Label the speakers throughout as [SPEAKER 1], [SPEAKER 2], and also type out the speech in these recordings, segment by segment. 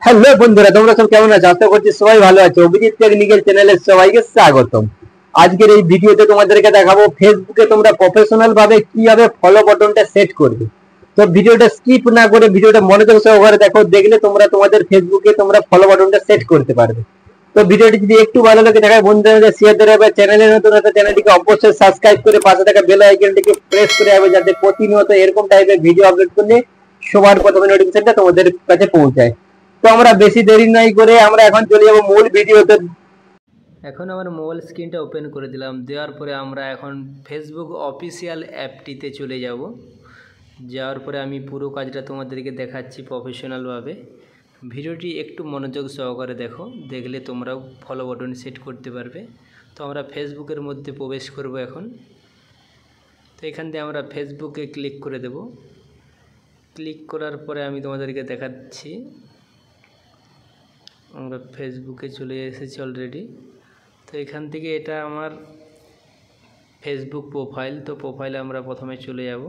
[SPEAKER 1] Hello বন্ধুরা, তোমরা সব কেমন আছো? আশা করছি সবাই ভালো আছো। অভিজিৎ টেকনিক্যাল চ্যানেলে সবাইকে স্বাগতম। আজকের এই ভিডিওতে তোমাদেরকে দেখাবো ফেসবুকে তোমরা প্রফেশনাল ভাবে কিভাবে ফলো বাটনটা সেট করবে। তো ভিডিওটা স্কিপ না করে ভিডিওটা মনোযোগ সহকারে দেখো, দেখলে তোমরা তোমাদের ফেসবুকে তোমরা ফলো বাটনটা সেট করতে পারবে। তো ভিডিওটি যদি একটু ভালো লাগে দেখায় বন্ধুদের শেয়ার করে দেবে। চ্যানেলে নতুন হলে চ্যানেলটিকে অবশ্যই সাবস্ক্রাইব করে পাশে থাকা বেল আইকনটিকে প্রেস করে যাবে, যাতে প্রতিনিয়ত এরকম টাইপের ভিডিও আপলোড করলে সবার প্রথমে নোটিফিকেশনটা তোমাদের কাছে পৌঁছায়। তো আমরা বেশি দেরি নাই করে আমরা এখন চলে যাব মূল ভিডিওতে।
[SPEAKER 2] এখন আমার মোবাইল স্ক্রিনটা ওপেন করে দিলাম। দেওয়ার পরে আমরা এখন ফেসবুক অফিসিয়াল অ্যাপটিতে চলে যাব। যাওয়ার পরে আমি পুরো কাজটা তোমাদেরকে দেখাচ্ছি প্রফেশনালভাবে। ভিডিওটি একটু মনোযোগ সহকারে দেখো, দেখলে তোমরাও ফলো বাটন সেট করতে পারবে। তো আমরা ফেসবুকের মধ্যে প্রবেশ করব এখন। তো এখান থেকে আমরা ফেসবুকে ক্লিক করে দেব। ক্লিক করার পরে আমি তোমাদেরকে দেখাচ্ছি আমরা ফেসবুকে চলে এসেছি অলরেডি। তো এখান থেকে এটা আমার ফেসবুক প্রোফাইল। তো প্রোফাইলে আমরা প্রথমে চলে যাব।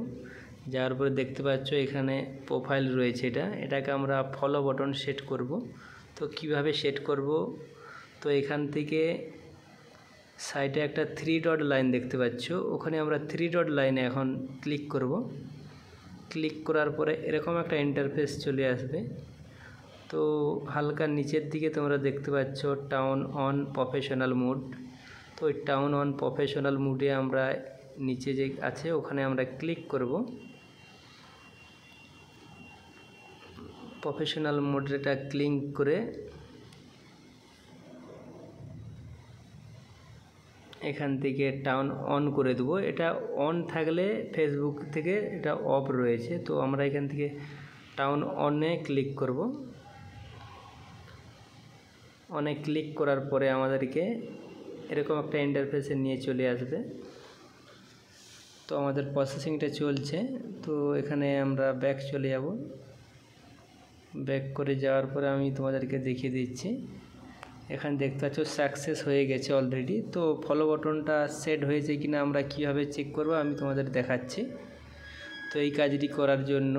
[SPEAKER 2] যাওয়ার পরে দেখতে পাচ্ছ এখানে প্রোফাইল রয়েছে, এটাকে আমরা ফলো বাটন সেট করব। তো কিভাবে সেট করব? তো এখান থেকে সাইডে একটা 3 ডট লাইন দেখতে পাচ্ছ, ওখানে আমরা 3 ডট লাইনে এখন ক্লিক করব। ক্লিক করার পরে এরকম একটা ইন্টারফেস চলে আসবে। তো হালকা নিচের দিকে তোমরা দেখতে পাচ্ছ টার্ন অন প্রফেশনাল মোড। তো ওই টার্ন অন প্রফেশনাল মোডে আমরা নিচে যে আছে ওখানে আমরা ক্লিক করব। প্রফেশনাল মোডটা ক্লিক করে এখান থেকে টার্ন অন করে দেবো। এটা অন থাকলে ফেসবুক থেকে এটা অফ রয়েছে। তো আমরা এখান থেকে টার্ন অনে ক্লিক করব। অনেক ক্লিক করার পরে আমাদেরকে এরকম একটা ইন্টারফেসে নিয়ে চলে আসবে। তো আমাদের প্রসেসিংটা চলছে। তো এখানে আমরা ব্যাক চলে যাব। ব্যাক করে যাওয়ার পরে আমি তোমাদেরকে দেখিয়ে দিচ্ছি। এখানে দেখতে পাচ্ছ সাকসেস হয়ে গেছে অলরেডি। তো ফলো বাটনটা সেট হয়েছে কিনা আমরা কিভাবে চেক করব আমি তোমাদের দেখাচ্ছি। তো এই কাজটি করার জন্য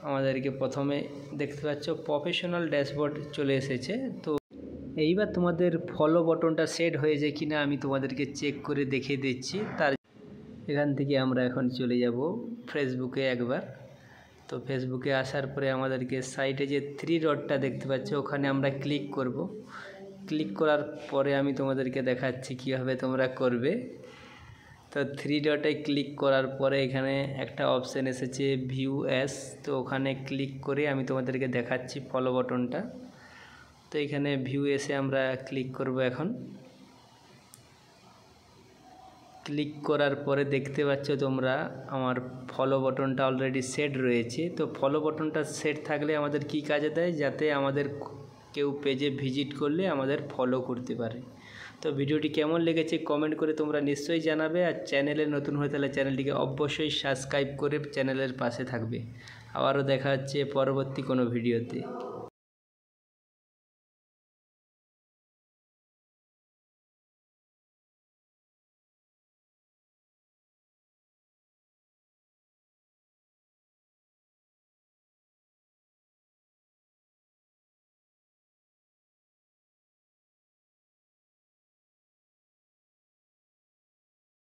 [SPEAKER 2] আমাদেরকে প্রথমে দেখতে পাচ্ছ প্রফেশনাল ড্যাশবোর্ড চলে এসেছে। তো এইবার তোমাদের ফলো বাটনটা সেট হয়েছে কিনা আমি তোমাদেরকে চেক করে দেখিয়ে দিচ্ছি। তার এখান থেকে আমরা এখন চলে যাব ফেসবুকে একবার। তো ফেসবুকে আসার পরে আমাদেরকে সাইডে যে 3 ডটটা দেখতে পাচ্ছ ওখানে আমরা ক্লিক করব। ক্লিক করার পরে আমি তোমাদেরকে দেখাচ্ছি কীভাবে তোমরা করবে। তো 3 ডটে ক্লিক করার পরে এখানে একটা অপশান এসেছে ভিউ অ্যাস। তো ওখানে ক্লিক করে আমি তোমাদেরকে দেখাচ্ছি ফলো বাটনটা। তো এখানে ভিউ এসে আমরা ক্লিক করব এখন। ক্লিক করার পরে দেখতে পাচ্ছ তোমরা আমার ফলো বাটনটা অলরেডি সেট রয়েছে। তো ফলো বাটনটা সেট থাকলে আমাদের কি কাজে দেয়, যাতে আমাদের কেউ পেজে ভিজিট করলে আমাদের ফলো করতে পারে। তো ভিডিওটি কেমন লেগেছে কমেন্ট করে তোমরা নিশ্চয়ই জানাবে। আর চ্যানেলে নতুন হয়ে তাহলে চ্যানেলটিকে অবশ্যই সাবস্ক্রাইব করে চ্যানেলের পাশে থাকবে। আবারও দেখা হচ্ছে পরবর্তী কোনো ভিডিওতে।